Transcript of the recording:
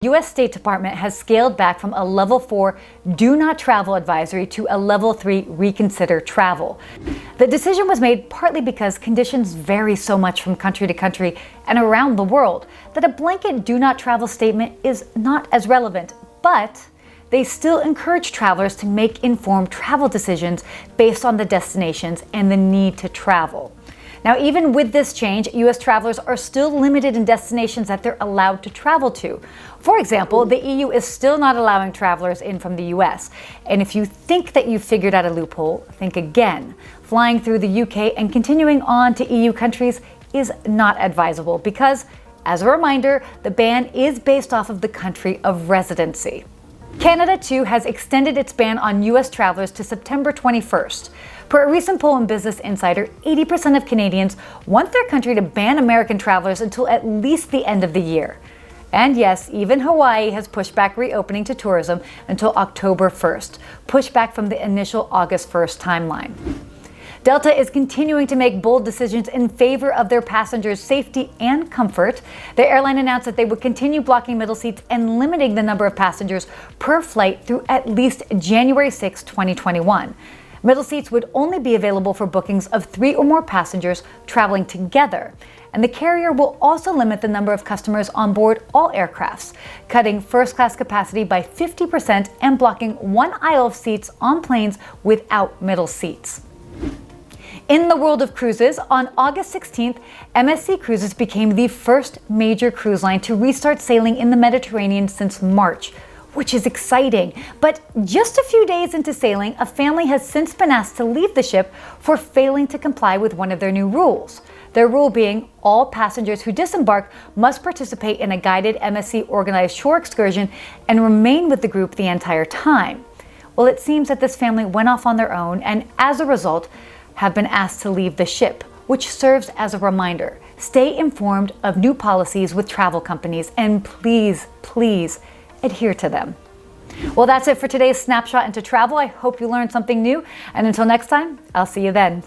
U.S. State Department has scaled back from a level 4 do not travel advisory to a level 3 reconsider travel. The decision was made partly because conditions vary so much from country to country and around the world that a blanket do not travel statement is not as relevant, but they still encourage travelers to make informed travel decisions based on the destinations and the need to travel. Now, even with this change, U.S. travelers are still limited in destinations that they're allowed to travel to. For example, the EU is still not allowing travelers in from the U.S. And if you think that you've figured out a loophole, think again. Flying through the UK and continuing on to EU countries is not advisable because, as a reminder, the ban is based off of the country of residency. Canada, too, has extended its ban on U.S. travelers to September 21st. Per a recent poll in Business Insider, 80% of Canadians want their country to ban American travelers until at least the end of the year. And yes, even Hawaii has pushed back reopening to tourism until October 1st, pushed back from the initial August 1st timeline. Delta is continuing to make bold decisions in favor of their passengers' safety and comfort. The airline announced that they would continue blocking middle seats and limiting the number of passengers per flight through at least January 6, 2021. Middle seats would only be available for bookings of 3 or more passengers traveling together. And the carrier will also limit the number of customers on board all aircrafts, cutting first-class capacity by 50% and blocking one aisle of seats on planes without middle seats. In the world of cruises, on August 16th, MSC Cruises became the first major cruise line to restart sailing in the Mediterranean since March, which is exciting. But just a few days into sailing, a family has since been asked to leave the ship for failing to comply with one of their new rules. Their rule being all passengers who disembark must participate in a guided MSC organized shore excursion and remain with the group the entire time. Well, it seems that this family went off on their own and as a result have been asked to leave the ship, which serves as a reminder. Stay informed of new policies with travel companies and please adhere to them. Well, that's it for today's snapshot into travel. I hope you learned something new, and until next time, I'll see you then.